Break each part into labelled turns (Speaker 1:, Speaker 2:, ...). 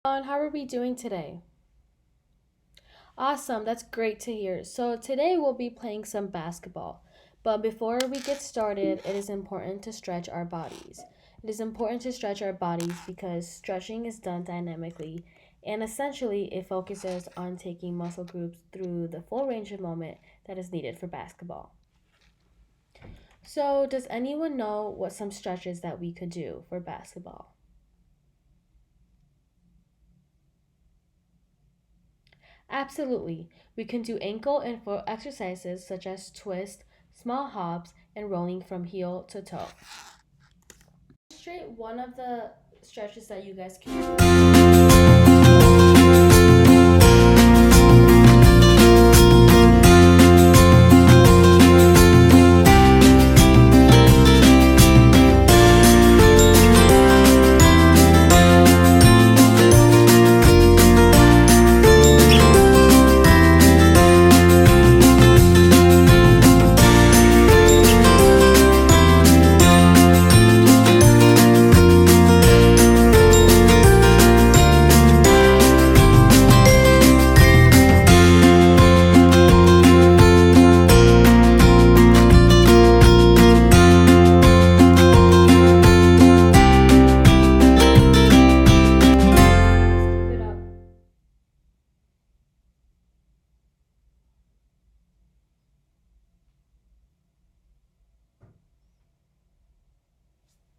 Speaker 1: How are we doing today? Awesome, that's great to hear. So, today we'll be playing some basketball. But before we get started, it is important to stretch our bodies. It is important to stretch our bodies because stretching is done dynamically and essentially it focuses on taking muscle groups through the full range of movement that is needed for basketball. So, does anyone know what some stretches that we could do for basketball? Absolutely. We can do ankle and foot exercises such as twist, small hops, and rolling from heel to toe. Straight one of the stretches that you guys can keep it up.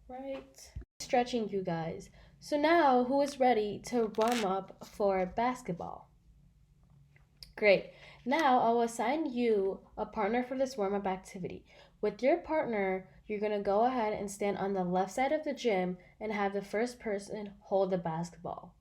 Speaker 1: Right. Stretching you guys. So now who is ready to warm up for basketball? Great. Now I'll assign you a partner for this warm up activity. With your partner, you're going to go ahead and stand on the left side of the gym and have the first person hold the basketball.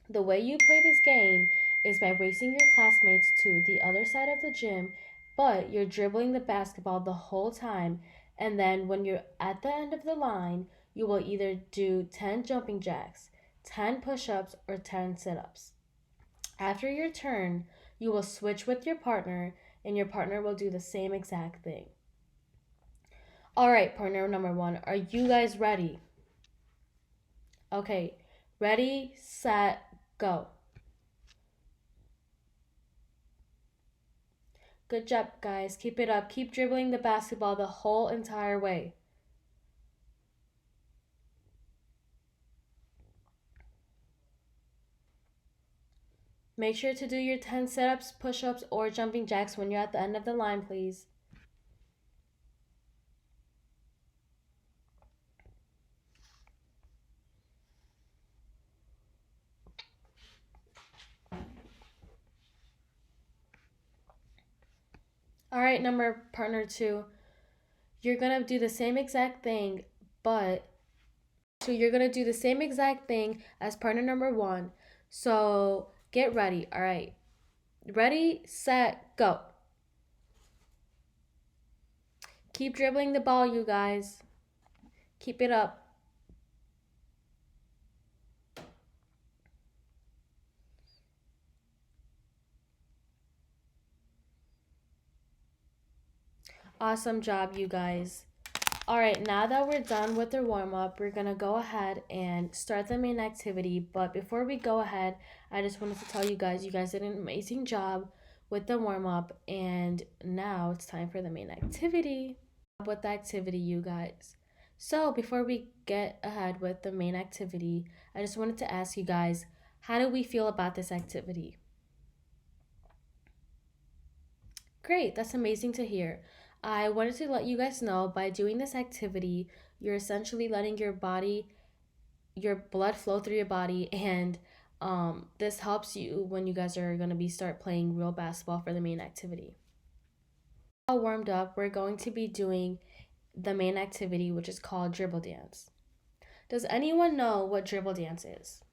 Speaker 1: The way you play this game is by racing your classmates to the other side of the gym, but you're dribbling the basketball the whole time. And then when you're at the end of the line, you will either do 10 jumping jacks, 10 push ups, or 10 sit ups. After your turn, you will switch with your partner, and your partner will do the same exact thing. All right, partner number one, are you guys ready? Okay, ready, set, go. Good job, guys. Keep it up. Keep dribbling the basketball the whole entire way. Make sure to do your 10 sit ups, push ups, or jumping jacks when you're at the end of the line, please. All right, number partner two, you're gonna do the same exact thing, but so you're gonna do the same exact thing as partner number one. So get ready. All right, ready, set, go. Keep dribbling the ball, you guys. Keep it up. Awesome job, you guys. All right, now that we're done with the warm up, we're gonna go ahead and start the main activity. But before we go ahead, I just wanted to tell you guys did an amazing job with the warm up, and now it's time for the main activity. With the activity, you guys. So before we get ahead with the main activity, I just wanted to ask you guys, how do we feel about this activity? Great, that's amazing to hear. I wanted to let you guys know by doing this activity, you're essentially letting your body, your blood flow through your body, and this helps you when you guys are going to be start playing real basketball for the main activity. All warmed up, we're going to be doing the main activity, which is called dribble dance. Does anyone know what dribble dance is?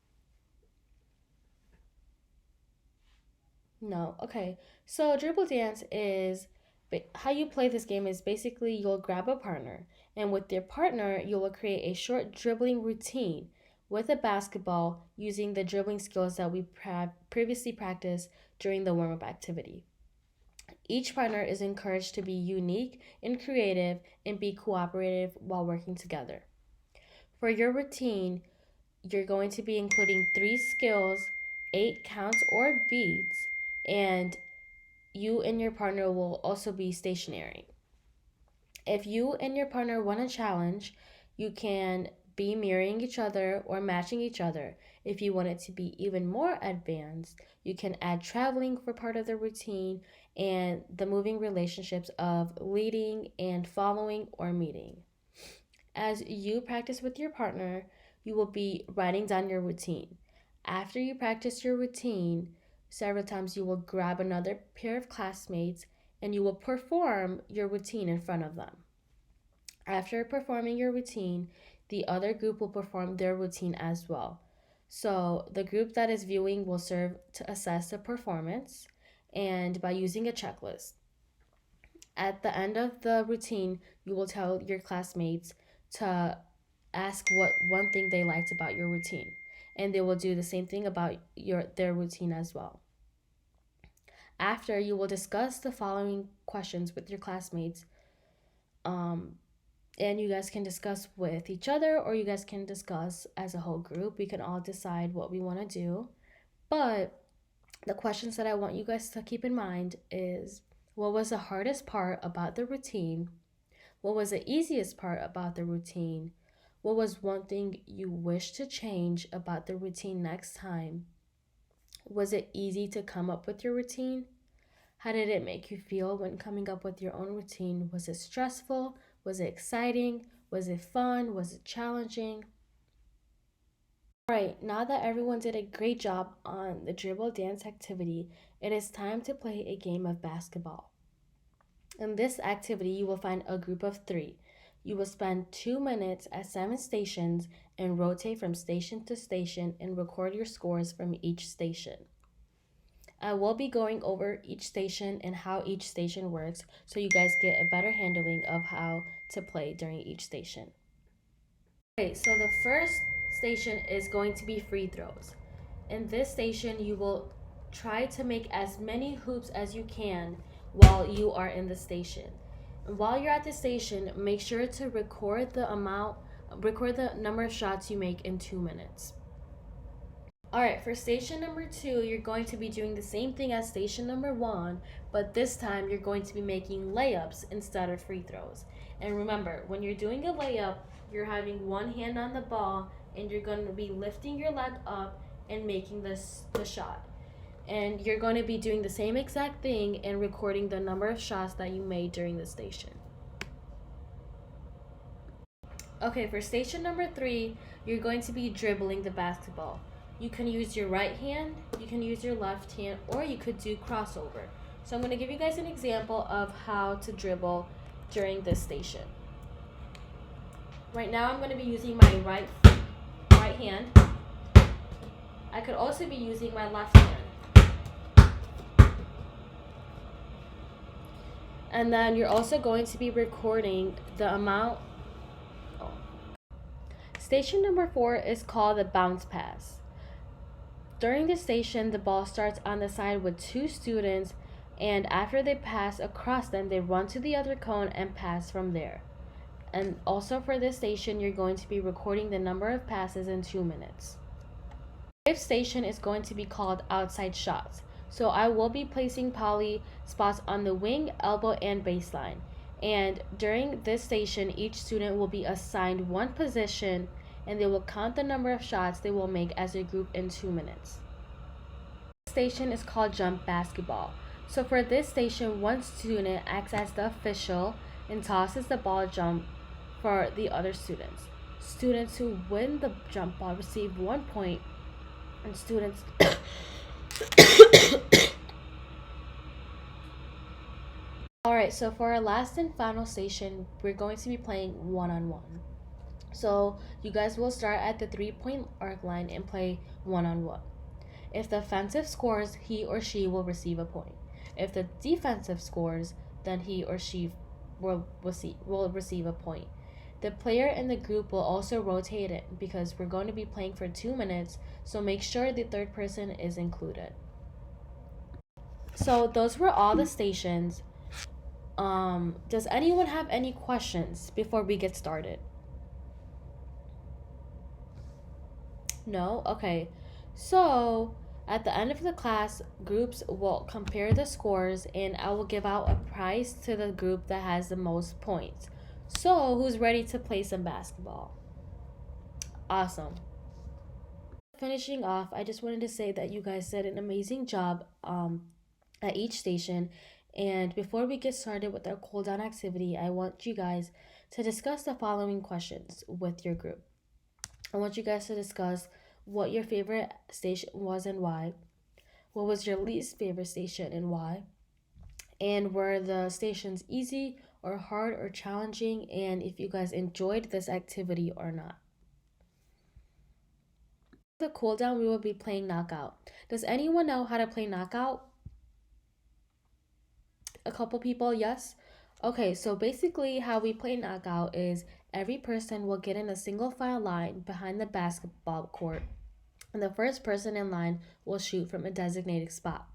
Speaker 1: No. Okay. So dribble dance is how you play this game is basically you'll grab a partner, and with your partner, you will create a short dribbling routine with a basketball using the dribbling skills that we previously practiced during the warm up activity. Each partner is encouraged to be unique and creative and be cooperative while working together. For your routine, you're going to be including 3 skills, 8 counts or beats, and you and your partner will also be stationary. If you and your partner want a challenge, you can be mirroring each other or matching each other. If you want it to be even more advanced, you can add traveling for part of the routine and the moving relationships of leading and following or meeting. As you practice with your partner, you will be writing down your routine. After you practice your routine several times, you will grab another pair of classmates and you will perform your routine in front of them. After performing your routine, the other group will perform their routine as well. So the group that is viewing will serve to assess the performance and by using a checklist. At the end of the routine, you will tell your classmates to ask what one thing they liked about your routine, and they will do the same thing about their routine as well. After, you will discuss the following questions with your classmates, and you guys can discuss with each other or you guys can discuss as a whole group. We can all decide what we want to do. But the questions that I want you guys to keep in mind is, what was the hardest part about the routine? What was the easiest part about the routine? What was one thing you wish to change about the routine next time? Was it easy to come up with your routine? How did it make you feel when coming up with your own routine? Was it stressful? Was it exciting? Was it fun? Was it challenging? All right, now that everyone did a great job on the dribble dance activity, it is time to play a game of basketball. In this activity, you will find a group of 3. You will spend 2 minutes at 7 stations and rotate from station to station and record your scores from each station. I will be going over each station and how each station works so you guys get a better handling of how to play during each station. Okay, so the first station is going to be free throws. In this station, you will try to make as many hoops as you can while you are in the station. And while you're at the station, make sure to record the number of shots you make in 2 minutes. All right, for station number 2, you're going to be doing the same thing as station number 1, but this time you're going to be making layups instead of free throws. And remember, when you're doing a layup, you're having one hand on the ball and you're going to be lifting your leg up and making the shot. And you're going to be doing the same exact thing and recording the number of shots that you made during the station. Okay, for station number 3, you're going to be dribbling the basketball. You can use your right hand, you can use your left hand, or you could do crossover. So I'm going to give you guys an example of how to dribble during this station. Right now I'm going to be using my right hand. I could also be using my left hand. And then you're also going to be recording the amount. Station number 4 is called the bounce pass. During this station, the ball starts on the side with 2 students, and after they pass across them, they run to the other cone and pass from there. And also for this station, you're going to be recording the number of passes in 2 minutes. Fifth station is going to be called outside shots. So I will be placing poly spots on the wing, elbow, and baseline. And during this station, each student will be assigned one position and they will count the number of shots they will make as a group in 2 minutes. This station is called jump basketball. So for this station, one student acts as the official and tosses the ball jump for the other students. Students who win the jump ball receive 1 point, and students Alright, so for our last and final station, we're going to be playing one-on-one. So you guys will start at the 3-point arc line and play one-on-one. If the offensive scores, he or she will receive a point. If the defensive scores, then he or she will receive a point. The player in the group will also rotate it because we're going to be playing for 2 minutes, so make sure the third person is included. So those were all the stations. Does anyone have any questions before we get started? No? Okay. So, at the end of the class, groups will compare the scores and I will give out a prize to the group that has the most points. So, who's ready to play some basketball? Awesome. Finishing off, I just wanted to say that you guys did an amazing job at each station. And before we get started with our cool down activity, I want you guys to discuss the following questions with your group. I want you guys to discuss what your favorite station was and why. What was your least favorite station and why? And were the stations easy or hard or challenging? And if you guys enjoyed this activity or not. The cool down, we will be playing knockout. Does anyone know how to play knockout? A couple people, yes? Okay, so basically, how we play knockout is every person will get in a single file line behind the basketball court, and the first person in line will shoot from a designated spot.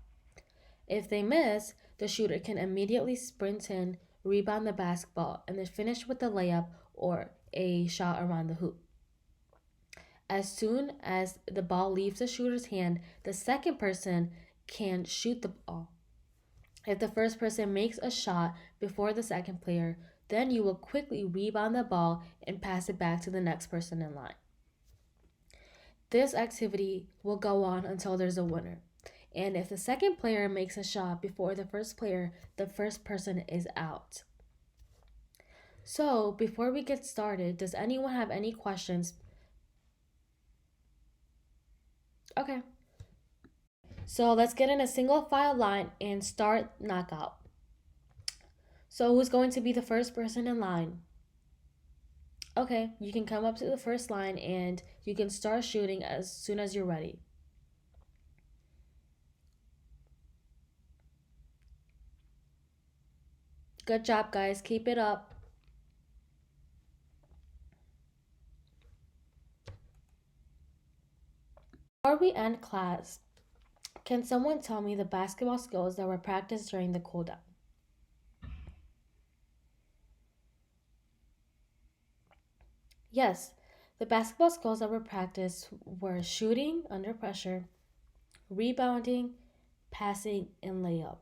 Speaker 1: If they miss, the shooter can immediately sprint in, rebound the basketball, and then finish with a layup or a shot around the hoop. As soon as the ball leaves the shooter's hand, the second person can shoot the ball. If the first person makes a shot before the second player, then you will quickly rebound the ball and pass it back to the next person in line. This activity will go on until there's a winner. And if the second player makes a shot before the first player, the first person is out. So, before we get started, does anyone have any questions? Okay. So, let's get in a single file line and start knockout. So, who's going to be the first person in line? Okay, you can come up to the first line and you can start shooting as soon as you're ready. Good job, guys. Keep it up. Before we end class, can someone tell me the basketball skills that were practiced during the cool down? Yes, the basketball skills that were practiced were shooting under pressure, rebounding, passing, and layup.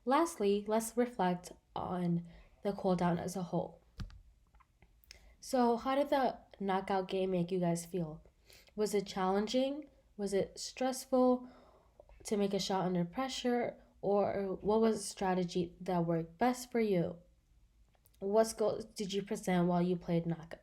Speaker 1: Lastly, let's reflect on the cool down as a whole. So, how did the knockout game make you guys feel? Was it challenging? Was it stressful to make a shot under pressure? Or what was the strategy that worked best for you? What skills did you present while you played knockout?